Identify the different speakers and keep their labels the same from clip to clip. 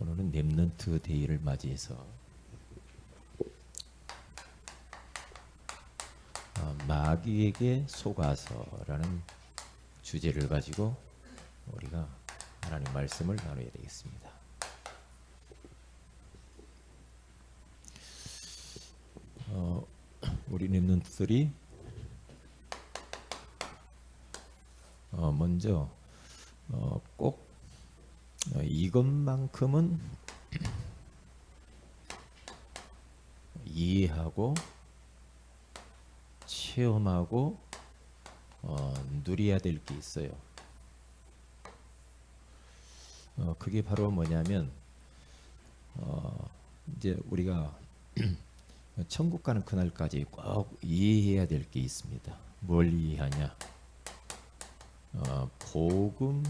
Speaker 1: 오늘은 렘넌트 데이를 맞이해서 마귀에게 속아서라는 주제를 가지고 우리가 하나님 말씀을 나눠야 되겠습니다. 우리 렘넌트들이 먼저 꼭 이것만큼은 이해하고 체험하고 누려야 될 게 있어요. 그게 바로 뭐냐면 이제 우리가 천국 가는 그날까지 꼭 이해해야 될 게 있습니다. 뭘 이해하냐? 복음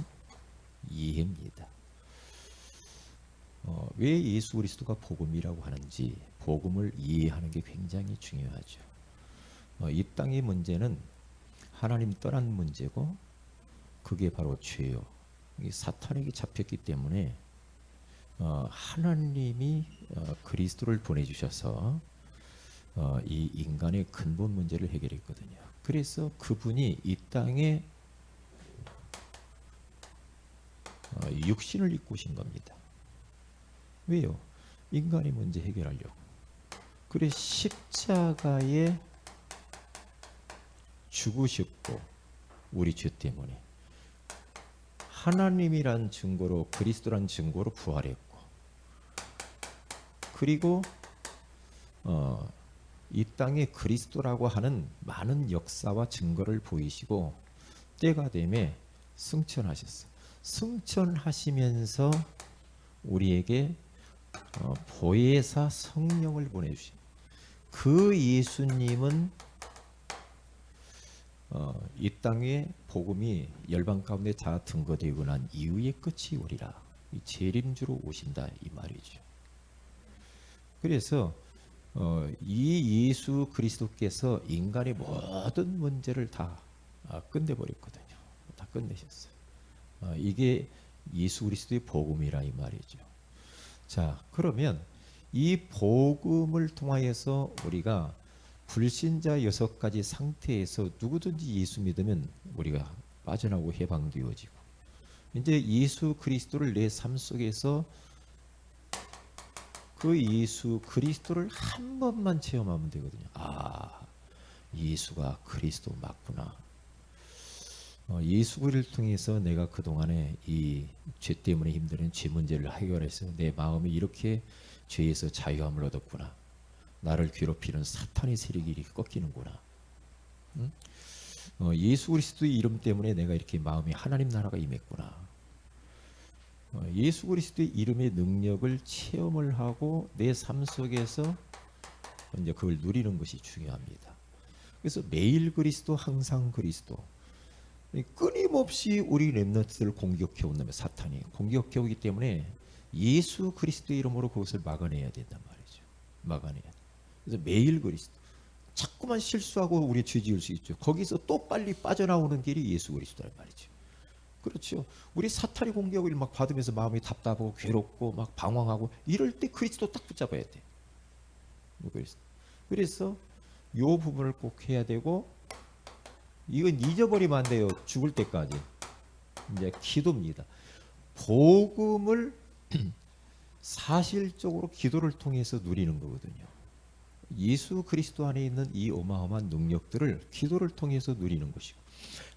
Speaker 1: 이해입니다. 왜 예수 그리스도가 복음이라고 하는지 복음을 이해하는 게 굉장히 중요하죠. 이 땅의 문제는 하나님 떠난 문제고 그게 바로 죄요. 사탄에게 잡혔기 때문에 하나님이 그리스도를 보내주셔서 이 인간의 근본 문제를 해결했거든요. 그래서 그분이 이 땅에 육신을 입고 오신 겁니다. 왜요? 인간의 문제 해결하려고. 그래 십자가에 죽으셨고 우리 죄 때문에 하나님이란 증거로 그리스도란 증거로 부활했고 그리고 이 땅에 그리스도라고 하는 많은 역사와 증거를 보이시고 때가 되매 승천하셨어요. 승천하시면서 우리에게 보혜사 성령을 보내주신 그 예수님은 이 땅에 복음이 열방 가운데 다 등거되고 난 이후의 끝이 오리라. 이 재림주로 오신다 이 말이죠. 그래서 이 예수 그리스도께서 인간의 모든 문제를 다 끝내버렸거든요. 다 끝내셨어요. 이게 예수 그리스도의 복음이라 이 말이죠. 자, 그러면 이 복음을 통하여서 우리가 불신자 6가지 상태에서 누구든지 예수 믿으면 우리가 빠져나오고 해방되어지고 이제 예수 그리스도를 내 삶 속에서 그 예수 그리스도를 한 번만 체험하면 되거든요. 아, 예수가 그리스도 맞구나. 예수 그리스도를 통해서 내가 그동안에 이 죄 때문에 힘드는 죄 문제를 해결해서 내 마음이 이렇게 죄에서 자유함을 얻었구나. 나를 괴롭히는 사탄의 세력이 이렇게 꺾이는구나. 응? 예수 그리스도의 이름 때문에 내가 이렇게 마음이 하나님 나라가 임했구나. 예수 그리스도의 이름의 능력을 체험을 하고 내 삶 속에서 이제 그걸 누리는 것이 중요합니다. 그래서 매일 그리스도, 항상 그리스도. 끊임없이 우리 렘넌트들을 공격해 온다면 사탄이 공격해 오기 때문에 예수 그리스도의 이름으로 그것을 막아내야 된단 말이죠. 막아내야 돼. 그래서 매일 그리스도. 자꾸만 실수하고 우리 죄 지을 수 있죠. 거기서 또 빨리 빠져나오는 길이 예수 그리스도란 말이죠. 그렇죠. 우리 사탄이 공격을 막 받으면서 마음이 답답하고 괴롭고 막 방황하고 이럴 때 그리스도 딱 붙잡아야 돼. 그래서 요 부분을 꼭 해야 되고 이건 잊어버리면 안 돼요. 죽을 때까지. 이제 기도입니다. 복음을 사실적으로 기도를 통해서 누리는 거거든요. 예수 그리스도 안에 있는 이 어마어마한 능력들을 기도를 통해서 누리는 것이고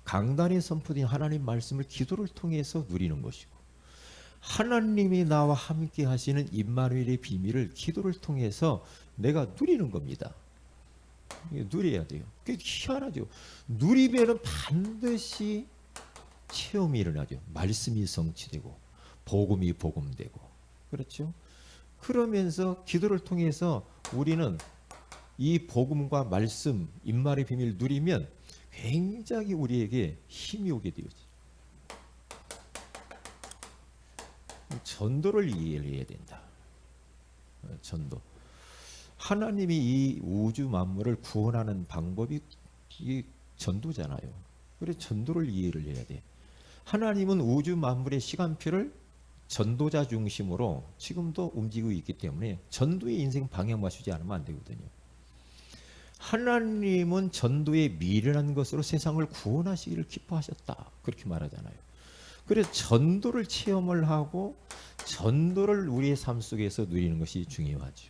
Speaker 1: 강단에 선포된 하나님 말씀을 기도를 통해서 누리는 것이고 하나님이 나와 함께 하시는 임마누엘의 비밀을 기도를 통해서 내가 누리는 겁니다. 누려야 돼요. 그게 희한하죠. 누리면은 반드시 체험이 일어나죠. 말씀이 성취되고 복음이 복음되고 그렇죠. 그러면서 기도를 통해서 우리는 이 복음과 말씀, 임마누엘의 비밀을 누리면 굉장히 우리에게 힘이 오게 되어지. 전도를 이해해야 된다. 전도. 하나님이 이 우주 만물을 구원하는 방법이 이 전도잖아요. 그래서 전도를 이해를 해야 돼. 하나님은 우주 만물의 시간표를 전도자 중심으로 지금도 움직이고 있기 때문에 전도의 인생 방향 맞추지 않으면 안 되거든요. 하나님은 전도에 미련한 것으로 세상을 구원하시기를 기뻐하셨다. 그렇게 말하잖아요. 그래서 전도를 체험을 하고 전도를 우리의 삶 속에서 누리는 것이 중요하죠.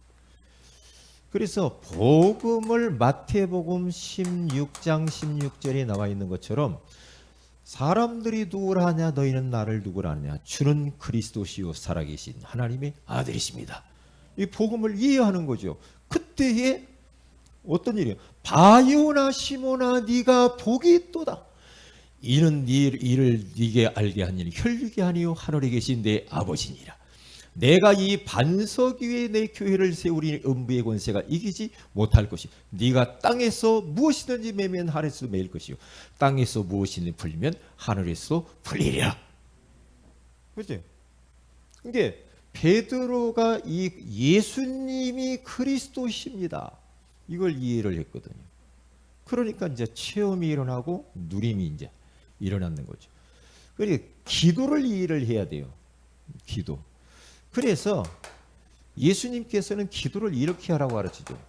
Speaker 1: 그래서 복음을 마태복음 16장 16절에 나와 있는 것처럼 사람들이 누구라 하냐 너희는 나를 누구라 하냐 주는 그리스도시요 살아계신 하나님의 아들이십니다. 이 복음을 이해하는 거죠. 그때에 어떤 일이에요? 바요나 시모나 네가 복이 있도다. 이는 이를 네게 알게 하니니 혈육이 아니요 하늘에 계신 내 아버지니라. 내가 이 반석 위에 내 교회를 세우리니 음부의 권세가 이기지 못할 것이. 네가 땅에서 무엇이든지 매면 하늘에서 매일 것이요 땅에서 무엇이든지 풀리면 하늘에서 풀리리라. 그렇지? 이게 베드로가 이 예수님이 그리스도십니다. 이걸 이해를 했거든요. 그러니까 이제 체험이 일어나고 누림이 이제 일어나는 거죠. 그리고 기도를 이해를 해야 돼요. 기도. 그래서 예수님께서는 기도를 이렇게 하라고 가르치죠.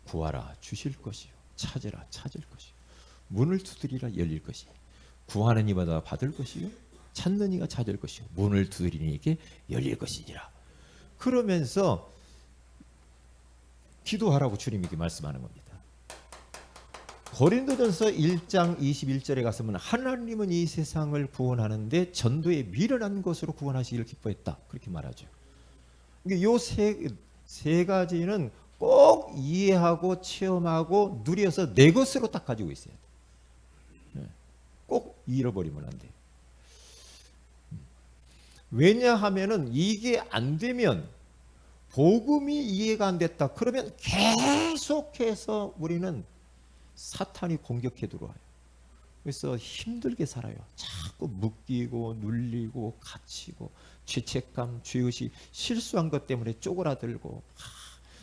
Speaker 1: 구하라 주실 것이요 찾으라 찾을 것이요 문을 두드리라 열릴 것이요 구하는 이마다 받을 것이요 찾는 이가 찾을 것이요 문을 두드리는 이에게 열릴 것이니라. 그러면서 기도하라고 주님이 말씀하는 겁니다. 고린도전서 1장 21절에 가서는 하나님은 이 세상을 구원하는데 전도에 미련한 것으로 구원하시기를 기뻐했다. 그렇게 말하죠. 이 세 가지는 꼭 이해하고 체험하고 누려서 내 것으로 딱 가지고 있어야 돼. 꼭 잃어버리면 안 돼. 왜냐하면은 이게 안 되면 복음이 이해가 안 됐다. 그러면 계속해서 우리는 사탄이 공격해 들어와요. 그래서 힘들게 살아요. 자꾸 묶이고 눌리고 갇히고 죄책감, 죄의식, 실수한 것 때문에 쪼그라들고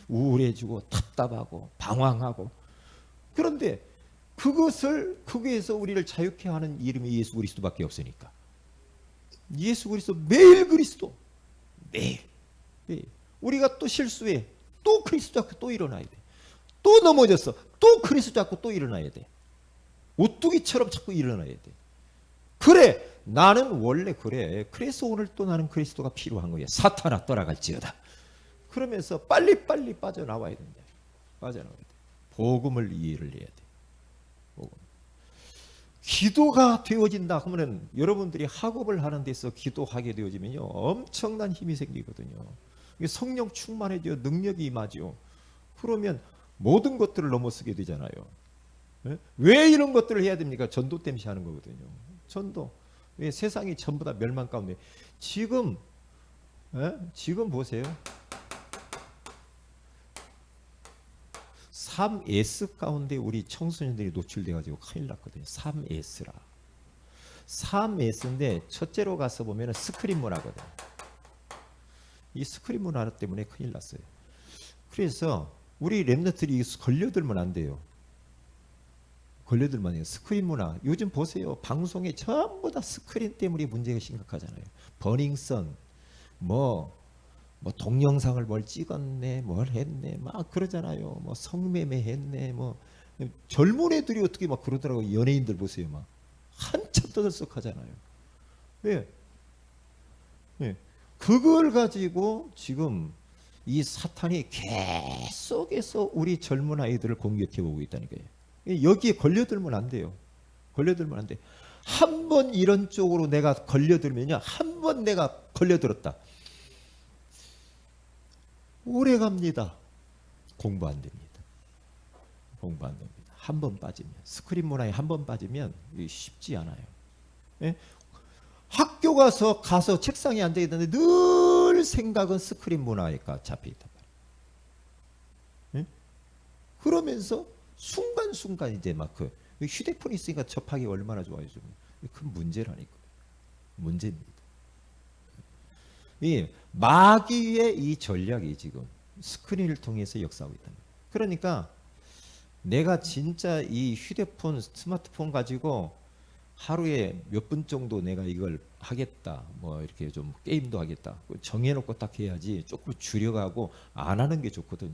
Speaker 1: 우울해지고 답답하고 방황하고. 그런데 거기에서 우리를 자유케 하는 이름이 예수 그리스도밖에 없으니까. 예수 그리스도 매일 그리스도 매일. 우리가 또 실수해 또 그리스도 잡고 또 일어나야 돼. 또 넘어졌어 또 그리스도 잡고 또 일어나야 돼. 오뚜기처럼 자꾸 일어나야 돼. 그래 나는 원래 그래. 그래서 오늘 또 나는 그리스도가 필요한 거야. 사탄아 떠나갈지어다. 그러면서 빨리빨리 빠져나와야 된다. 빠져나와야 돼. 복음을 이해를 해야 돼. 복음. 기도가 되어진다 하면은 여러분들이 학업을 하는 데서 기도하게 되어지면요 엄청난 힘이 생기거든요. 성령 충만해져 능력이 임하죠. 그러면 모든 것들을 넘어서게 되잖아요. 왜 이런 것들을 해야 됩니까? 전도 때문에 하는 거거든요. 전도. 왜 세상이 전부 다 멸망 가운데 지금 보세요. 3S 가운데 우리 청소년들이 노출돼가지고 큰일 났거든요. 3S라. 3S인데 첫째로 가서 보면 스크린 문화거든요. 이 스크린 문화 때문에 큰일 났어요. 그래서 우리 랩너들이 걸려들면 안 돼요. 걸려들면 안 돼요. 스크린 문화. 요즘 보세요. 방송에 전부 다 스크린 때문에 문제가 심각하잖아요. 버닝썬, 뭐 동영상을 뭘 찍었네, 뭘 했네, 막 그러잖아요. 뭐 성매매 했네, 뭐 젊은 애들이 어떻게 막 그러더라고요. 연예인들 보세요, 막 한참 떠들썩하잖아요. 왜? 네. 그걸 가지고 지금 이 사탄이 계속해서 우리 젊은 아이들을 공격해 보고 있다니까요. 여기에 걸려들면 안 돼요. 걸려들면 안 돼. 한 번 이런 쪽으로 내가 걸려들면요, 한 번 내가 걸려들었다. 오래 갑니다. 공부 안 됩니다. 공부 안 됩니다. 한 번 빠지면 스크린 문화에 한 번 빠지면 쉽지 않아요. 예? 학교 가서 책상에 앉아 있는데 늘 생각은 스크린 문화에 잡혀 있단 말이에요. 예? 그러면서 순간순간 이제 막 휴대폰이 있으니까 접하기 얼마나 좋아요. 지금 큰 문제라니까. 문제입니다. 이 마귀의 이 전략이 지금 스크린을 통해서 역사하고 있다. 그러니까 내가 진짜 이 휴대폰, 스마트폰 가지고 하루에 몇 분 정도 내가 이걸 하겠다, 뭐 이렇게 좀 게임도 하겠다 정해놓고 딱 해야지. 조금 줄여가고 안 하는 게 좋거든요.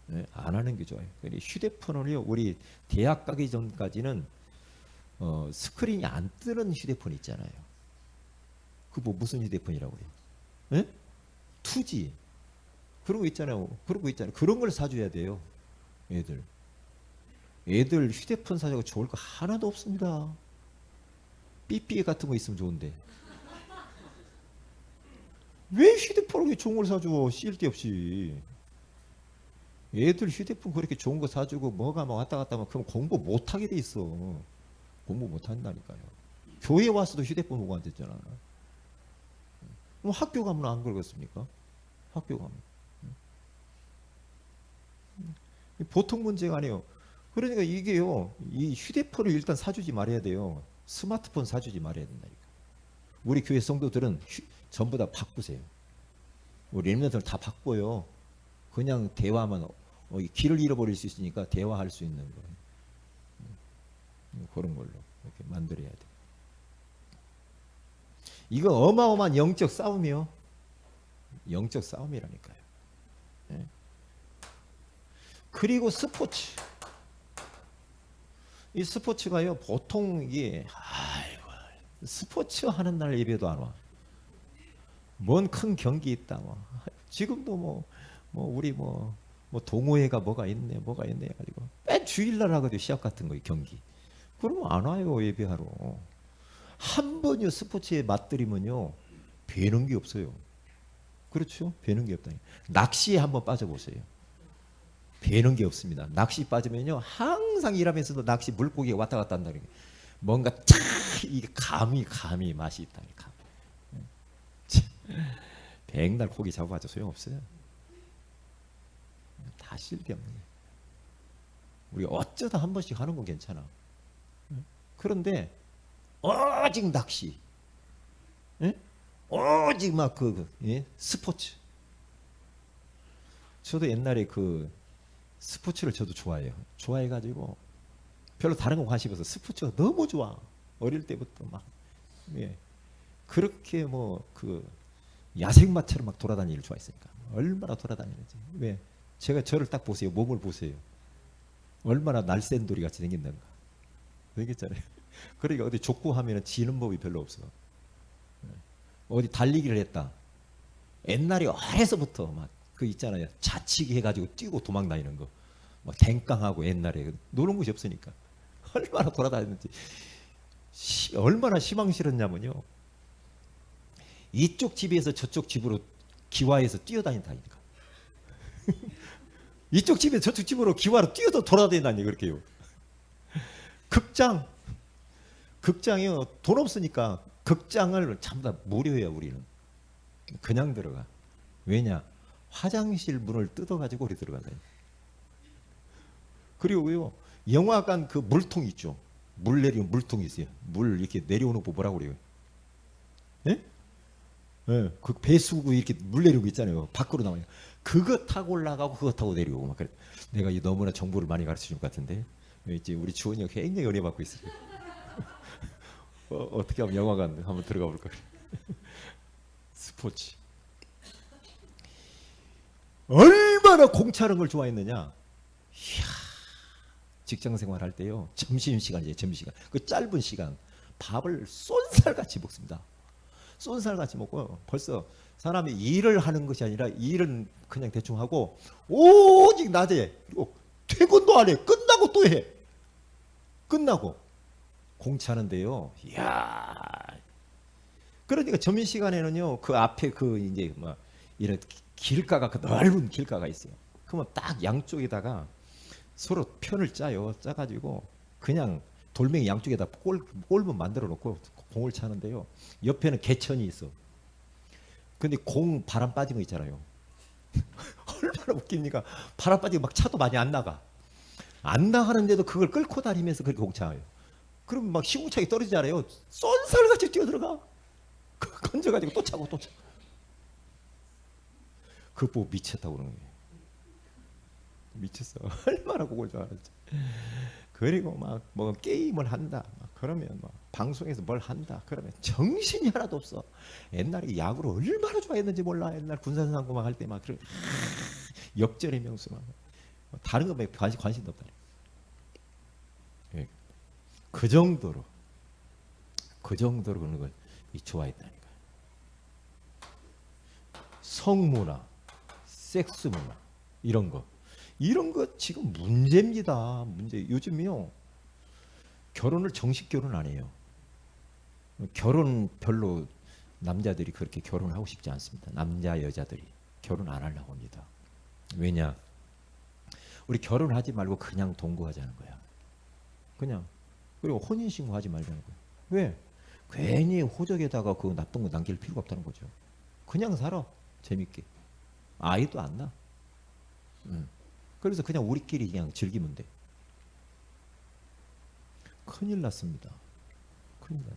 Speaker 1: 네, 안 하는 게 좋아요. 휴대폰을요, 우리 대학 가기 전까지는 스크린이 안 뜨는 휴대폰 있잖아요. 그 뭐 무슨 휴대폰이라고 그래요? 네? 투지. 그런 거 있잖아요. 그런 거 있잖아요. 그런 걸 사줘야 돼요. 애들 휴대폰 사줘가 좋을 거 하나도 없습니다. 삐삐 같은 거 있으면 좋은데. 왜 휴대폰을 좋은 걸 사줘? 쓸데없이. 애들 휴대폰 그렇게 좋은 거 사주고 뭐가 막 왔다 갔다 하면 그럼 공부 못하게 돼 있어. 공부 못한다니까요. 교회 와서도 휴대폰 보고 앉았잖아. 그럼 학교 가면 안 그러겠습니까? 학교 가면. 보통 문제가 아니에요. 그러니까 이게요, 이 휴대폰을 일단 사주지 말아야 돼요. 스마트폰 사주지 말아야 된다니까. 우리 교회 성도들은 전부 다 바꾸세요. 우리 렘넌트들 다 바꿔요. 그냥 대화만 길을 잃어버릴 수 있으니까 대화할 수 있는 거예요. 그런 걸로 이렇게 만들어야 돼. 이거 어마어마한 영적 싸움이요. 영적 싸움이라니까요. 네. 그리고 스포츠. 이 스포츠가요, 보통 이게 아이고, 스포츠 하는 날 예배도 안 와. 뭔 큰 경기 있다 뭐. 지금도 뭐 우리 뭐 동호회가 뭐가 있네 해가지고 맨 주일날 하거든요. 시합 같은 거 경기. 그러면 안 와요 예배하러. 한 번요 스포츠에 맞들이면요 배는 게 없어요. 그렇죠? 배는 게 없다니. 낚시에 한번 빠져보세요. 배는 게 없습니다. 낚시 빠지면요 항상 일하면서도 낚시 물고기가 왔다 갔다 한다는 게 뭔가 참 이게 감이 맛이 있다니까. 백날 고기 잡아봐도 소용없어요. 다 쓸데없는. 우리 어쩌다 한 번씩 하는 건 괜찮아. 그런데 오직 낚시, 오직 막 스포츠. 저도 옛날에 그 스포츠를 저도 좋아해요. 좋아해가지고 별로 다른 거 관심 없어. 스포츠가 너무 좋아. 어릴 때부터 막 그렇게 뭐 그 야생마처럼 막 돌아다니기를 좋아했으니까. 얼마나 돌아다니는지. 왜? 제가 저를 딱 보세요. 몸을 보세요. 얼마나 날쌘돌이 같이 생긴다가. 되겠잖아요. 그러니까 어디 족구하면 지는 법이 별로 없어. 어디 달리기를 했다. 옛날에 어려서부터 막 그 있잖아요. 자치기 해가지고 뛰고 도망 다니는 거. 막 댕깡하고 옛날에 노는 곳이 없으니까. 얼마나 돌아다녔는지. 얼마나 희망 실었냐면요. 이쪽 집에서 저쪽 집으로 기와해서 뛰어다닌다니까. 이쪽 집에서 저쪽 집으로 기와로 뛰어서 돌아다닌다니 그렇게요. 극장이요. 돈 없으니까 극장을 전부 다 무료예요. 우리는 그냥 들어가. 왜냐? 화장실 문을 뜯어가지고 우리 들어간다. 그리고요 영화관 그 물통 있죠. 물 내리는 물통이 있어요. 물 이렇게 내려오는 거 뭐라고 그래요? 예? 예, 그 배수구 이렇게 물 내리고 있잖아요. 밖으로 나와요. 그거 타고 올라가고 그거 타고 내려오고 막 그래. 내가 너무나 정보를 많이 가르쳐 준 것 같은데 이제 우리 주원이가 굉장히 은혜 받고 있어요. 어떻게 하면 영화관 한번 들어가 볼까? 스포츠. 얼마나 공차는 걸 좋아했느냐. 이야, 직장 생활할 때요. 점심시간이에요. 점심시간. 그 짧은 시간 밥을 쏜살같이 먹습니다. 쏜살같이 먹고 벌써 사람이 일을 하는 것이 아니라 일은 그냥 대충 하고 오직 낮에 그리고 퇴근도 안 해. 끝나고 또 해. 끝나고 공차하는데요. 이야. 그러니까 점심시간에는요. 그 앞에 그 이제 뭐 이런 길가가 그 넓은 길가가 있어요. 그러면 딱 양쪽에다가 서로 편을 짜요. 짜가지고 그냥 돌멩이 양쪽에다 골문 만들어 놓고 공을 차는데요. 옆에는 개천이 있어. 근데 공 바람 빠진 거 있잖아요. 얼마나 웃깁니까? 바람 빠지고 막 차도 많이 안 나가. 안 나가는데도 그걸 끌고 다니면서 그렇게 공 차요. 그럼 막 시궁창이 떨어지잖아요. 쏜살같이 뛰어들어가. 건져가지고 또 차고 또 차고. 그거 보고 미쳤다고 그러는 거예요. 미쳤어. 얼마나 그걸 좋아하는지. 그리고 막 뭐 게임을 한다. 막 그러면 뭐 방송에서 뭘 한다. 그러면 정신이 하나도 없어. 옛날에 야구를 얼마나 좋아했는지 몰라. 옛날 군산상고막 할 때 막 그런 역전의 명수 막 다른 거에 관심도 없다. 예. 그 정도로 그런 걸 좋아했다니까. 성문화, 섹스문화 이런 거 지금 문제입니다. 문제. 요즘요 결혼을 정식 결혼 안 해요. 결혼 별로 남자들이 그렇게 결혼하고 싶지 않습니다. 남자 여자들이 결혼 안 하려고 합니다. 왜냐? 우리 결혼하지 말고 그냥 동거하자는 거야. 그냥. 그리고 혼인신고 하지 말자는 거야. 왜? 괜히 호적에다가 그 나쁜 거 남길 필요가 없다는 거죠. 그냥 살아. 재밌게. 아이도 안 나. 그래서 그냥 우리끼리 그냥 즐기면 돼. 큰일 났습니다. 큰일 나네.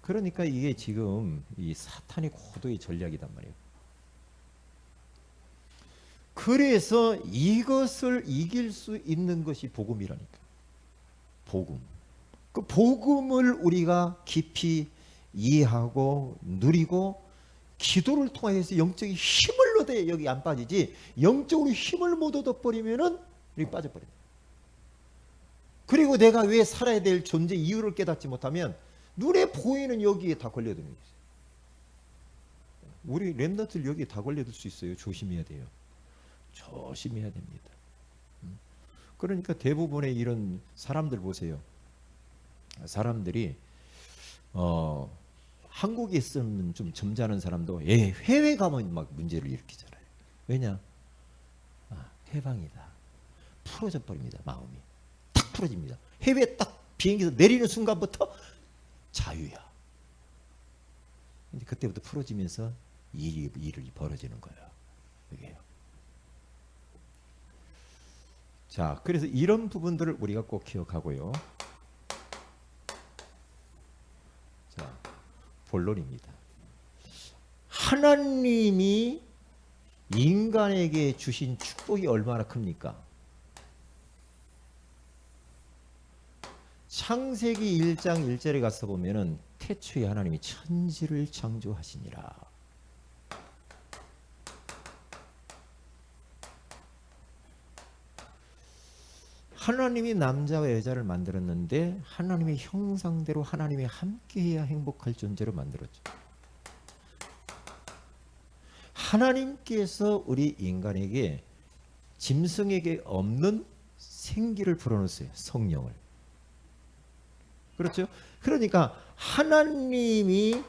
Speaker 1: 그러니까 이게 지금 이 사탄의 고도의 전략이단 말이에요. 그래서 이것을 이길 수 있는 것이 복음이라니까. 복음. 그 복음을 우리가 깊이 이해하고 누리고 기도를 통해서 영적인 힘을 얻어야 여기 안 빠지지. 영적으로 힘을 못 얻어버리면은 여기 빠져버립니다. 그리고 내가 왜 살아야 될 존재 이유를 깨닫지 못하면 눈에 보이는 여기에 다 걸려드는 거예요. 우리 랩런트들 여기에 다 걸려들 수 있어요. 조심해야 돼요. 조심해야 됩니다. 그러니까 대부분의 이런 사람들 보세요. 사람들이 한국에 있으면 좀 점잖은 사람도 해외 가면 막 문제를 일으키잖아요. 왜냐? 해방이다. 풀어져 버립니다. 마음이 탁 풀어집니다. 해외에 딱 비행기에서 내리는 순간부터 자유야. 근데 그때부터 풀어지면서 일이 벌어지는 거예요. 이게요. 자, 그래서 이런 부분들을 우리가 꼭 기억하고요. 자, 본론입니다. 하나님이 인간에게 주신 축복이 얼마나 큽니까? 창세기 1장 1절에 가서 보면은 태초에 하나님이 천지를 창조하시니라. 하나님이 남자와 여자를 만들었는데 하나님의 형상대로 하나님이 함께해야 행복할 존재로 만들었죠. 하나님께서 우리 인간에게 짐승에게 없는 생기를 불어넣었어요. 성령을. 그렇죠? 그러니까 하나님이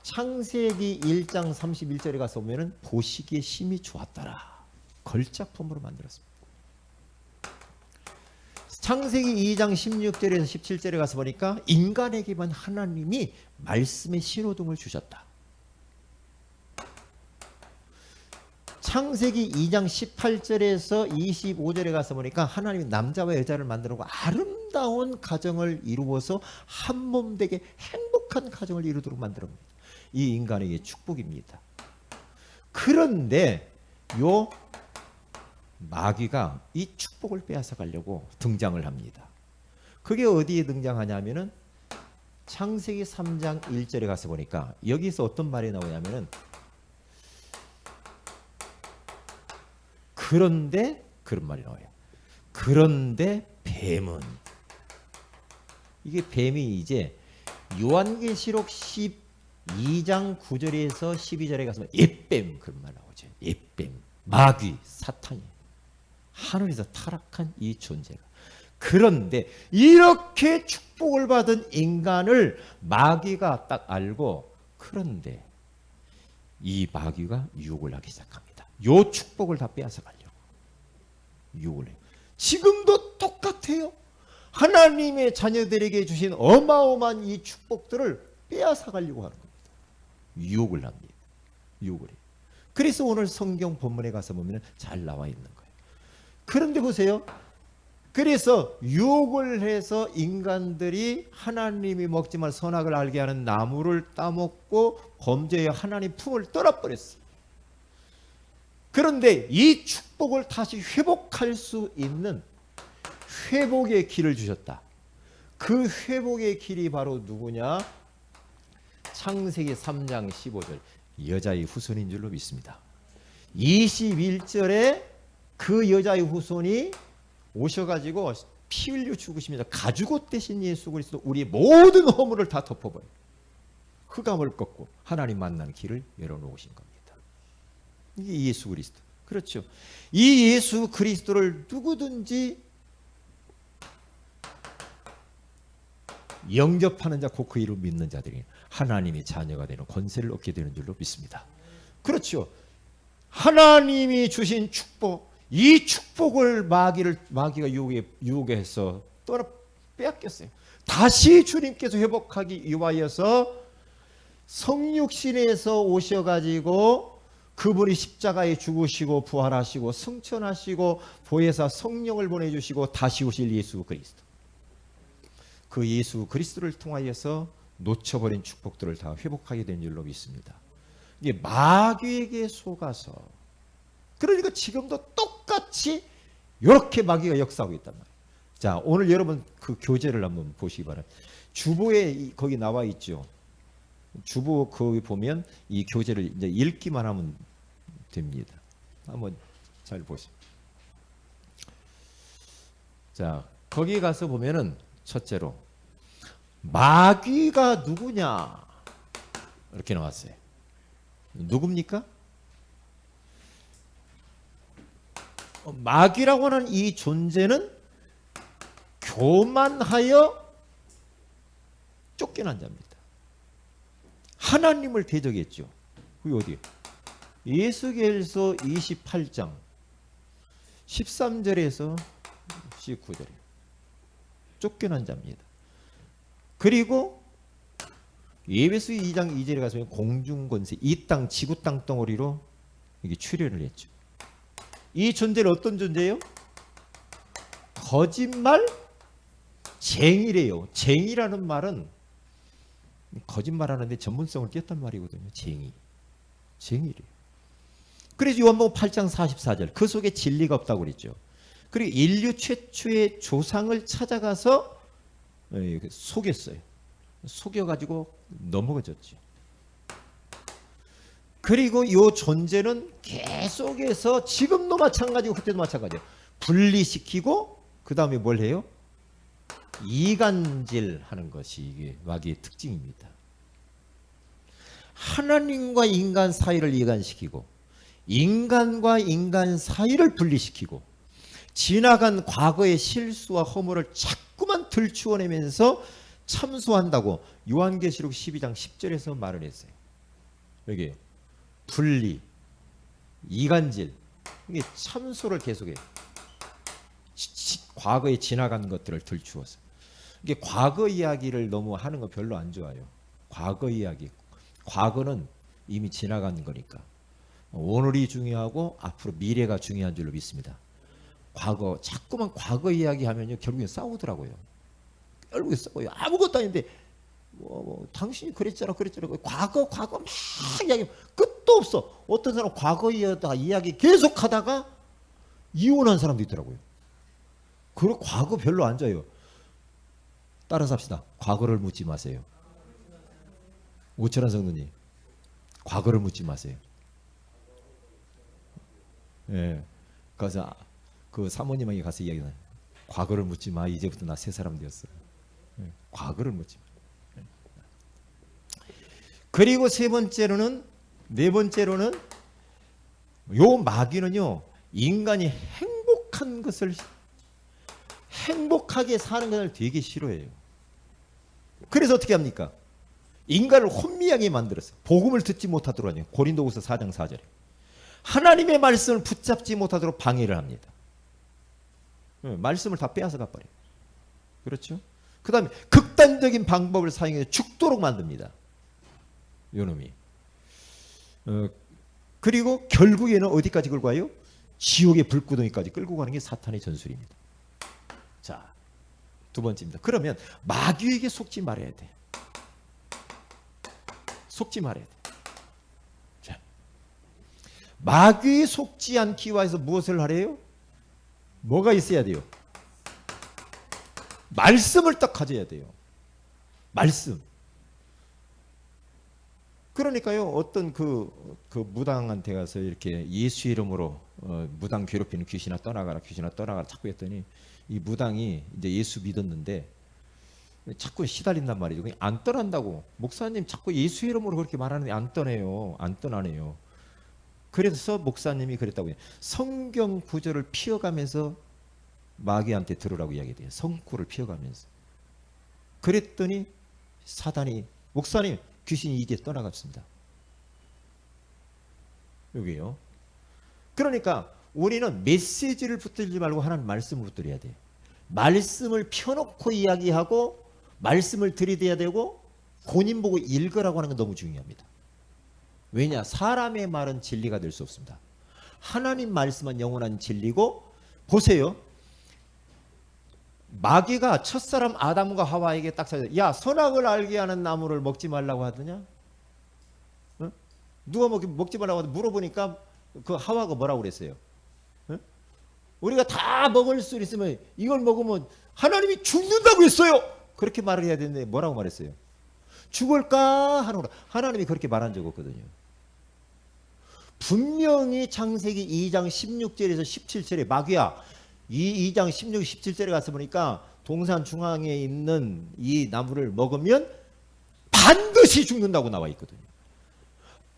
Speaker 1: 창세기 1장 31절에 가서 보면은 보시기에 심히 좋았더라. 걸작품으로 만들었습니다. 창세기 2장 16절에서 17절에 가서 보니까 인간에게만 하나님이 말씀의 신호등을 주셨다. 창세기 2장 18절에서 25절에 가서 보니까 하나님이 남자와 여자를 만들고 아름다운 가정을 이루어서 한 몸 되게 행복한 가정을 이루도록 만들었습니다. 이 인간에게 축복입니다. 그런데 요 마귀가 이 축복을 빼앗아 가려고 등장을 합니다. 그게 어디에 등장하냐면은 창세기 3장 1절에 가서 보니까 여기서 어떤 말이 나오냐면은 그런데 그런 말이 나와요. 그런데 뱀은, 이게 뱀이 이제 요한계시록 12장 9절에서 12절에 가서 옛뱀 그런 말 나오죠. 옛뱀, 마귀, 사탄이 하늘에서 타락한 이 존재가. 그런데 이렇게 축복을 받은 인간을 마귀가 딱 알고, 그런데 이 마귀가 유혹을 하기 시작합니다. 요 축복을 다 빼앗아 가려고 유혹을 해요. 지금도 똑같아요. 하나님의 자녀들에게 주신 어마어마한 이 축복들을 빼앗아 가려고 하는 겁니다. 유혹을 합니다. 유혹을 해요. 그래서 오늘 성경 본문에 가서 보면 잘 나와 있는 거예요. 그런데 보세요. 그래서 유혹을 해서 인간들이 하나님이 먹지만 선악을 알게 하는 나무를 따먹고 범죄의 하나님 품을 떠나버렸어요. 그런데 이 축복을 다시 회복할 수 있는 회복의 길을 주셨다. 그 회복의 길이 바로 누구냐? 창세기 3장 15절 여자의 후손인 줄로 믿습니다. 21절에 그 여자의 후손이 오셔가지고 피 흘려 죽으시면서 가죽옷 대신 예수 그리스도 우리의 모든 허물을 다 덮어버려요. 흑암을 꺾고 하나님 만나는 길을 열어놓으신 겁니다. 이게 예수 그리스도. 그렇죠. 이 예수 그리스도를 누구든지 영접하는 자, 곧 그 이름을 믿는 자들이 하나님의 자녀가 되는 권세를 얻게 되는 줄로 믿습니다. 그렇죠. 하나님이 주신 축복, 이 축복을 마귀가 유혹해서 떠나 빼앗겼어요. 다시 주님께서 회복하기 위하여서 성육신에서 오셔가지고 그분이 십자가에 죽으시고 부활하시고 승천하시고 보혜사 성령을 보내주시고 다시 오실 예수 그리스도. 그 예수 그리스도를 통하여서 놓쳐버린 축복들을 다 회복하게 된 줄로 믿습니다. 이게 마귀에게 속아서, 그러니까 지금도 똑같이 이렇게 마귀가 역사하고 있단 말이에요. 자, 오늘 여러분 그 교재를 한번 보시기 바랍니다. 주보에 거기 나와 있죠. 주보 거기 보면 이 교재를 이제 읽기만 하면 됩니다. 한번 잘 보시죠. 자, 거기 가서 보면은 첫째로 마귀가 누구냐 이렇게 나왔어요. 누굽니까? 마귀라고 하는 이 존재는 교만하여 쫓겨난 자입니다. 하나님을 대적했죠. 그게 어디에? 에스겔서 28장 13절에서 19절에 쫓겨난 자입니다. 그리고 에베소 2장 2절에 가서 공중권세, 이 땅 지구 땅 덩어리로 이게 출현을 했죠. 이 존재는 어떤 존재예요? 거짓말 쟁이래요. 쟁이라는 말은 거짓말하는데 전문성을 꼈단 말이거든요. 쟁이래요. 그래서 요한복음 8장 44절 그 속에 진리가 없다고 그랬죠. 그리고 인류 최초의 조상을 찾아가서 속였어요. 속여가지고 넘어졌죠. 그리고 이 존재는 계속해서 지금도 마찬가지고 그때도 마찬가지예요. 분리시키고 그 다음에 뭘 해요? 이간질하는 것이 이게 마귀의 특징입니다. 하나님과 인간 사이를 이간시키고 인간과 인간 사이를 분리시키고 지나간 과거의 실수와 허물을 자꾸만 들추어내면서 참소한다고 요한계시록 12장 10절에서 말을 했어요. 여기 분리, 이간질, 이게 참소를 계속해요. 과거에 지나간 것들을 들추어서. 이게 과거 이야기를 너무 하는 거 별로 안 좋아요. 과거 이야기. 과거는 이미 지나간 거니까. 오늘이 중요하고 앞으로 미래가 중요한 줄로 믿습니다. 자꾸만 과거 이야기하면요 결국엔 싸우더라고요. 결국엔 싸워요. 아무것도 아닌데 당신이 그랬잖아. 과거 막 이야기 끝도 없어. 어떤 사람 과거 이야기 계속하다가 이혼한 사람도 있더라고요. 그리고 과거 별로 안 좋아요. 따라서 합시다. 과거를 묻지 마세요. 오철환 성도님, 과거를 묻지 마세요. 예. 그래서 그 사모님에게 가서 이야기하는 과거를 묻지 마. 이제부터 나 새 사람 되었어. 예. 과거를 묻지 마. 예. 그리고 네 번째로는 요 마귀는요 인간이 행복하게 사는 것을 되게 싫어해요. 그래서 어떻게 합니까? 인간을 혼미하게 만들었어. 복음을 듣지 못하도록 하죠. 고린도후서 4장 4절에 하나님의 말씀을 붙잡지 못하도록 방해를 합니다. 말씀을 다 빼앗아 가버려요. 그렇죠? 그 다음에 극단적인 방법을 사용해서 죽도록 만듭니다. 요놈이. 그리고 결국에는 어디까지 끌고 가요? 지옥의 불구덩이까지 끌고 가는 게 사탄의 전술입니다. 자, 두 번째입니다. 그러면 마귀에게 속지 말아야 돼. 속지 말아야 돼. 자, 마귀에 속지 않기 위해서 무엇을 하래요? 뭐가 있어야 돼요? 말씀을 딱 가져야 돼요. 말씀. 그러니까요, 어떤 그 무당한테 가서 이렇게 예수 이름으로 무당 괴롭히는 귀신아 떠나가라, 귀신아 떠나가라 자꾸 했더니 이 무당이 이제 예수 믿었는데 자꾸 시달린단 말이죠. 그냥 안 떠난다고. 목사님 자꾸 예수 이름으로 그렇게 말하는데 안 떠내요. 안 떠나네요. 그래서 목사님이 그랬다고요. 성경 구절을 피어가면서 마귀한테 들으라고 이야기해요. 성구를 피어가면서. 그랬더니 사단이 목사님 귀신이 이제 떠나갔습니다. 여기요. 그러니까 우리는 메시지를 붙들지 말고 하나님 말씀을 붙들어야 돼요. 말씀을 펴놓고 이야기하고 말씀을 들이대야 되고 본인 보고 읽으라고 하는 건 너무 중요합니다. 왜냐? 사람의 말은 진리가 될 수 없습니다. 하나님 말씀은 영원한 진리고 보세요. 마귀가 첫사람 아담과 하와에게 딱 찾아, 야 선악을 알게 하는 나무를 먹지 말라고 하더냐? 어? 누가 먹지 말라고 하더 물어보니까 그 하와가 뭐라고 그랬어요? 어? 우리가 다 먹을 수 있으면 이걸 먹으면 하나님이 죽는다고 했어요. 그렇게 말을 해야 되는데 뭐라고 말했어요? 죽을까 하노라. 하나님이 그렇게 말한 적 없거든요. 분명히 창세기 2장 16절에서 17절에 마귀야 이 2장 16, 17절에 가서 보니까 동산 중앙에 있는 이 나무를 먹으면 반드시 죽는다고 나와 있거든요.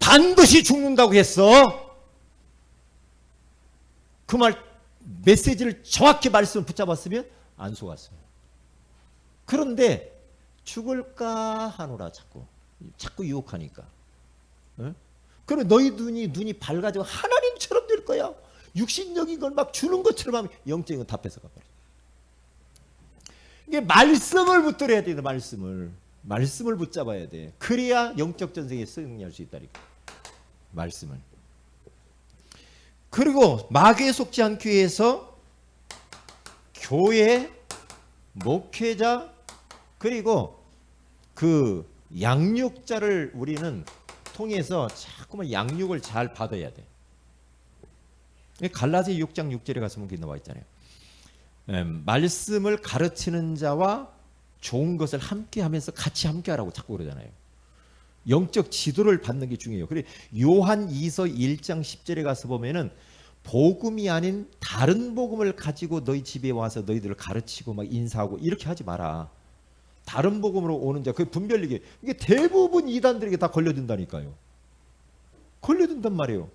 Speaker 1: 반드시 죽는다고 했어. 그 말 메시지를 정확히 말씀을 붙잡았으면 안 속았어요. 그런데 죽을까 하노라 자꾸 유혹하니까. 어? 그럼 너희 눈이 밝아지고 하나님처럼 될 거야. 육신적인 걸 막 주는 것처럼 하면 영적인 건 다 뺏어가 버려. 이게 말씀을 붙들어야 돼. 말씀을 붙잡아야 돼. 그래야 영적 전쟁에 승리할 수 있다니까. 말씀을. 그리고 마귀에 속지 않기 위해서 교회, 목회자 그리고 그 양육자를 우리는 통해서 자꾸만 양육을 잘 받아야 돼. 갈라디아 6장 6절에 가서 보면 나와 있잖아요. 말씀을 가르치는 자와 좋은 것을 함께 하면서 같이 함께 하라고 자꾸 그러잖아요. 영적 지도를 받는 게 중요해요. 그리고 요한 2서 1장 10절에 가서 보면은 복음이 아닌 다른 복음을 가지고 너희 집에 와서 너희들을 가르치고 막 인사하고 이렇게 하지 마라. 다른 복음으로 오는 자, 그 분별리게 이게 대부분 이단들에게 다 걸려든다니까요. 걸려든단 말이에요.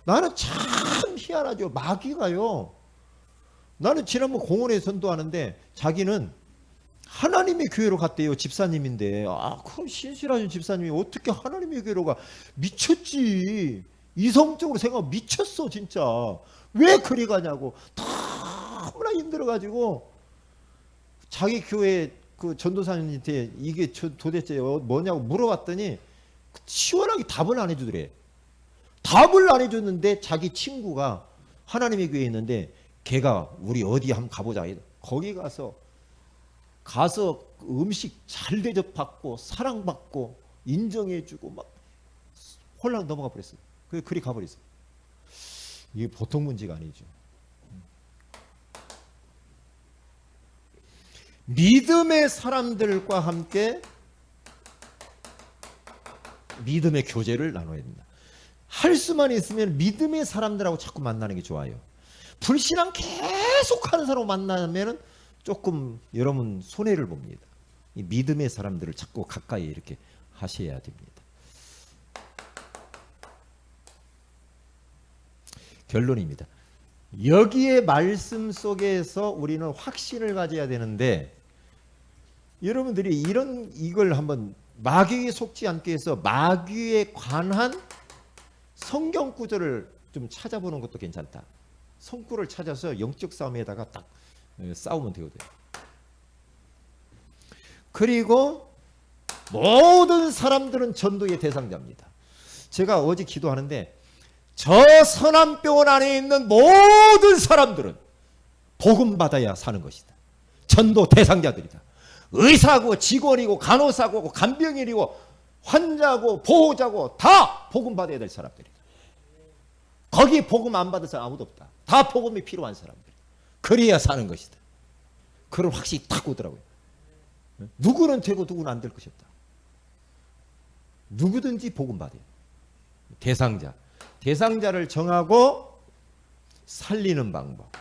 Speaker 1: 나는 참 희한하죠. 마귀가요. 나는 지난번 공원에 전도하는데 자기는 하나님의 교회로 갔대요. 집사님인데. 그럼 신실하신 집사님이 어떻게 하나님의 교회로 가? 미쳤지. 이성적으로 생각하면 미쳤어 진짜. 왜 그리 가냐고. 너무나 힘들어가지고 자기 교회 그 전도사님한테 이게 도대체 뭐냐고 물어봤더니 시원하게 답을 안 해주더래. 답을 안 해줬는데 자기 친구가 하나님의 교회에 있는데 걔가 우리 어디 한번 가보자. 거기 가서 음식 잘 대접받고 사랑받고 인정해주고 막 홀랑 넘어가 버렸어요. 그리 가버렸어요. 이게 보통 문제가 아니죠. 믿음의 사람들과 함께 믿음의 교제를 나눠야 됩니다. 할 수만 있으면 믿음의 사람들하고 자꾸 만나는 게 좋아요. 불신앙 계속 하는 사람 만나면 조금 여러분 손해를 봅니다. 이 믿음의 사람들을 자꾸 가까이 이렇게 하셔야 됩니다. 결론입니다. 여기에 말씀 속에서 우리는 확신을 가져야 되는데 여러분들이 이걸 한번 마귀에 속지 않게 해서 마귀에 관한 성경 구절을 좀 찾아보는 것도 괜찮다. 성구를 찾아서 영적 싸움에다가 딱 싸우면 되거든요. 그리고 모든 사람들은 전도의 대상자입니다. 제가 어제 기도하는데 저 선한병원 안에 있는 모든 사람들은 복음 받아야 사는 것이다. 전도 대상자들이다. 의사고 직원이고 간호사고 간병인이고 환자고 보호자고 다 복음 받아야 될 사람들이다. 거기 복음 안 받을 사람 아무도 없다. 다 복음이 필요한 사람들. 그래야 사는 것이다. 그런 확신이 딱 오더라고요. 누구는 되고 누구는 안 될 것이 없다. 누구든지 복음 받아요. 대상자를 정하고 살리는 방법.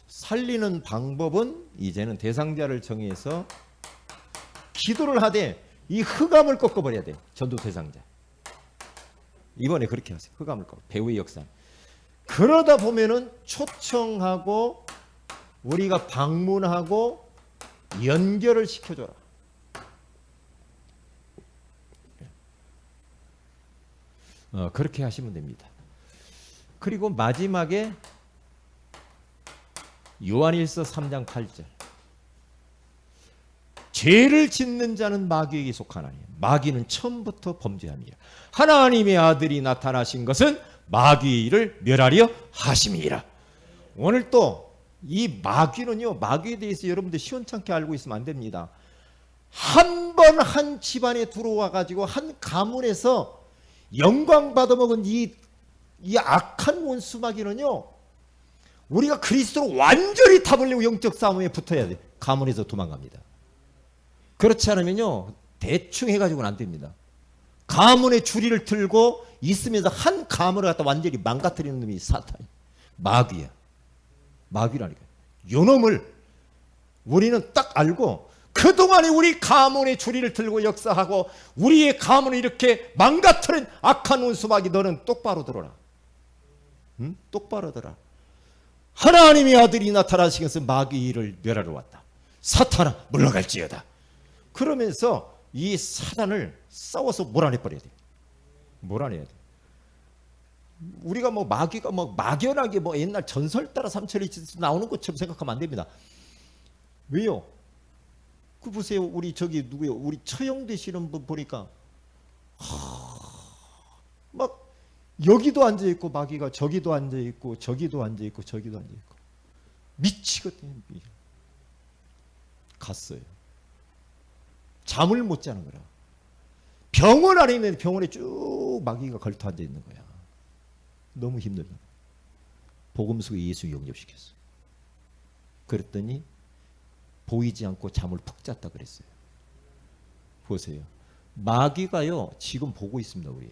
Speaker 1: 살리는 방법은 이제는 대상자를 정해서 기도를 하되 이 흑암을 꺾어버려야 돼. 전도 대상자. 이번에 그렇게 하세요. 흑암을 꺾어. 배후의 역사. 그러다 보면은 초청하고 우리가 방문하고 연결을 시켜줘라. 그렇게 하시면 됩니다. 그리고 마지막에 요한일서 3장 8절. 죄를 짓는 자는 마귀에게 속하나니 마귀는 처음부터 범죄함이라. 하나님의 아들이 나타나신 것은 마귀의 일을 멸하려 하심이라. 오늘 또 이 마귀는요, 마귀에 대해서 여러분들 시원찮게 알고 있으면 안 됩니다. 한 번 한 집안에 들어와 가지고 한 가문에서 영광 받아먹은 이 악한 원수 마귀는요, 우리가 그리스도로 완전히 타버리고 영적 싸움에 붙어야 돼. 가문에서 도망갑니다. 그렇지 않으면요, 대충 해가지고는 안 됩니다. 가문의 주리를 틀고 있으면서 한 가문을 갖다 완전히 망가뜨리는 놈이 사탄이, 마귀야. 마귀라니까. 요놈을 우리는 딱 알고 그동안에 우리 가문의 주리를 틀고 역사하고 우리의 가문을 이렇게 망가뜨린 악한 원수 마귀, 너는 똑바로 들어라. 응? 똑바로 들어라. 하나님의 아들이 나타나신 것은 마귀를 멸하러 왔다. 사탄아 물러갈지어다. 그러면서 이 사단을 싸워서 몰아내버려야 돼. 몰아내야 돼. 우리가 뭐 마귀가 뭐 막연하게 뭐 옛날 전설 따라 삼천리 나오는 것처럼 생각하면 안 됩니다. 왜요? 그 보세요. 우리 저기 누구요? 우리 처형 되시는 분 보니까 막 여기도 앉아 있고 마귀가 저기도 앉아 있고 저기도 앉아 있고 저기도 앉아 있고 미치거든요. 갔어요. 잠을 못 자는 거라. 병원 안에 있는데 병원에 쭉 마귀가 걸터 앉아 있는 거야. 너무 힘들다. 복음 속에 예수 영접시켰어. 그랬더니 보이지 않고 잠을 푹 잤다 그랬어요. 보세요. 마귀가요 지금 보고 있습니다. 우리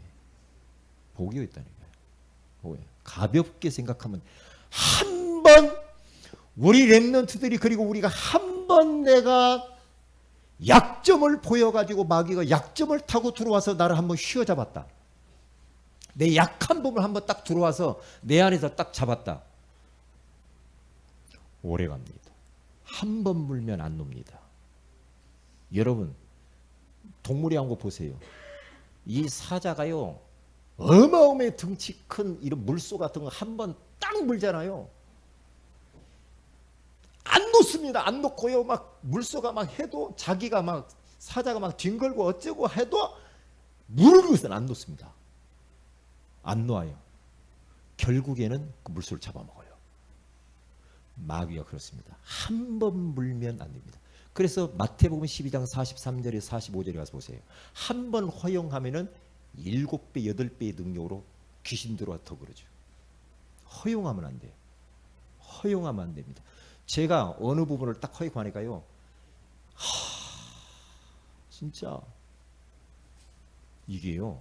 Speaker 1: 보고 있다니까요. 뭐예요? 가볍게 생각하면 한 번 우리 렘넌트들이, 그리고 우리가 한 번 내가 약점을 보여가지고 마귀가 약점을 타고 들어와서 나를 한번 휘어잡았다. 내 약한 부분을 한번 딱 들어와서 내 안에서 딱 잡았다. 오래 갑니다. 한 번 물면 안 놉니다. 여러분 동물이 한 거 보세요. 이 사자가요 어마어마하게 덩치 큰 이런 물소 같은 거 한 번 딱 물잖아요. 안 놓습니다. 안 놓고요. 막 물소가 막 해도 자기가 막 사자가 막 뒹굴고 어쩌고 해도 물을 위해서는 안 놓습니다. 안 놓아요. 결국에는 그 물소를 잡아먹어요. 마귀가 그렇습니다. 한 번 물면 안 됩니다. 그래서 마태복음 12장 43절에 45절에 가서 보세요. 한 번 허용하면은 7배, 8배의 능력으로 귀신 들어와 더 그러죠. 허용하면 안 돼요. 허용하면 안 됩니다. 제가 어느 부분을 딱 허용하니까요. 진짜 이게요.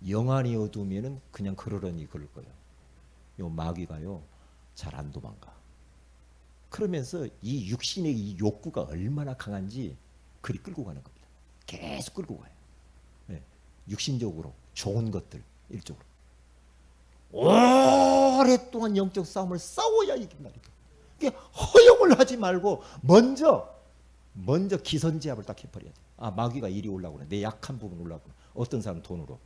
Speaker 1: 영안이 어두우면은 그냥 그러려니 그럴 거예요. 요 마귀가요. 잘 안 도망가. 그러면서 이 육신의 이 욕구가 얼마나 강한지 그리 끌고 가는 겁니다. 계속 끌고 가요. 네. 육신적으로 좋은 것들 일적으로 오랫동안 영적 싸움을 싸워야 이긴다니까. 허용을 하지 말고 먼저 기선제압을 딱 해버려야 돼. 아, 마귀가 이리 올라오고 그래. 내 약한 부분 올라오고 그래. 어떤 사람은 돈으로,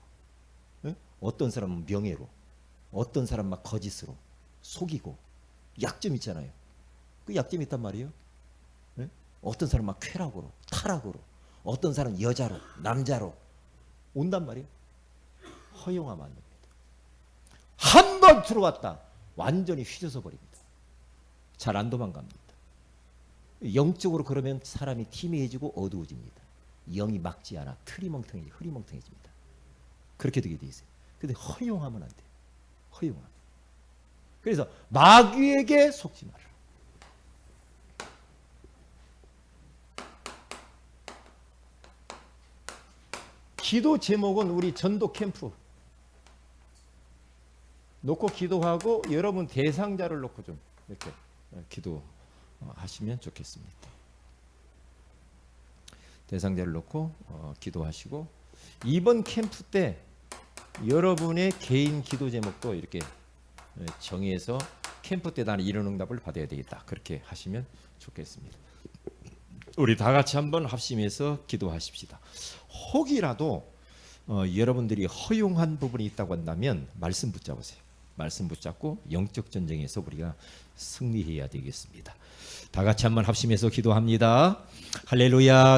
Speaker 1: 네? 어떤 사람은 명예로, 어떤 사람은 막 거짓으로 속이고 약점 있잖아요. 그 약점이 있단 말이에요. 네? 어떤 사람은 막 쾌락으로, 타락으로, 어떤 사람은 여자로, 남자로 온단 말이에요. 허용하면 안 됩니다. 한 번 들어왔다. 완전히 휘저서 버립니다. 잘 안 도망갑니다. 영적으로 그러면 사람이 티미해지고 어두워집니다. 영이 막지 않아 흐리멍텅해집니다. 그렇게 되게 돼 있어요. 근데 허용하면 안 돼요. 허용하면. 그래서 마귀에게 속지 마라. 기도 제목은 우리 전도 캠프 놓고 기도하고 여러분 대상자를 놓고 좀 이렇게 기도하시면 좋겠습니다. 대상자를 놓고 기도하시고 이번 캠프 때 여러분의 개인 기도 제목도 이렇게 정의해서 캠프 때 나는 이런 응답을 받아야 되겠다. 그렇게 하시면 좋겠습니다. 우리 다 같이 한번 합심해서 기도하십시다. 혹이라도 여러분들이 허용한 부분이 있다고 한다면 말씀 붙잡으세요. 말씀 붙잡고 영적 전쟁에서 우리가 승리해야 되겠습니다. 다 같이 한번 합심해서 기도합니다. 할렐루야.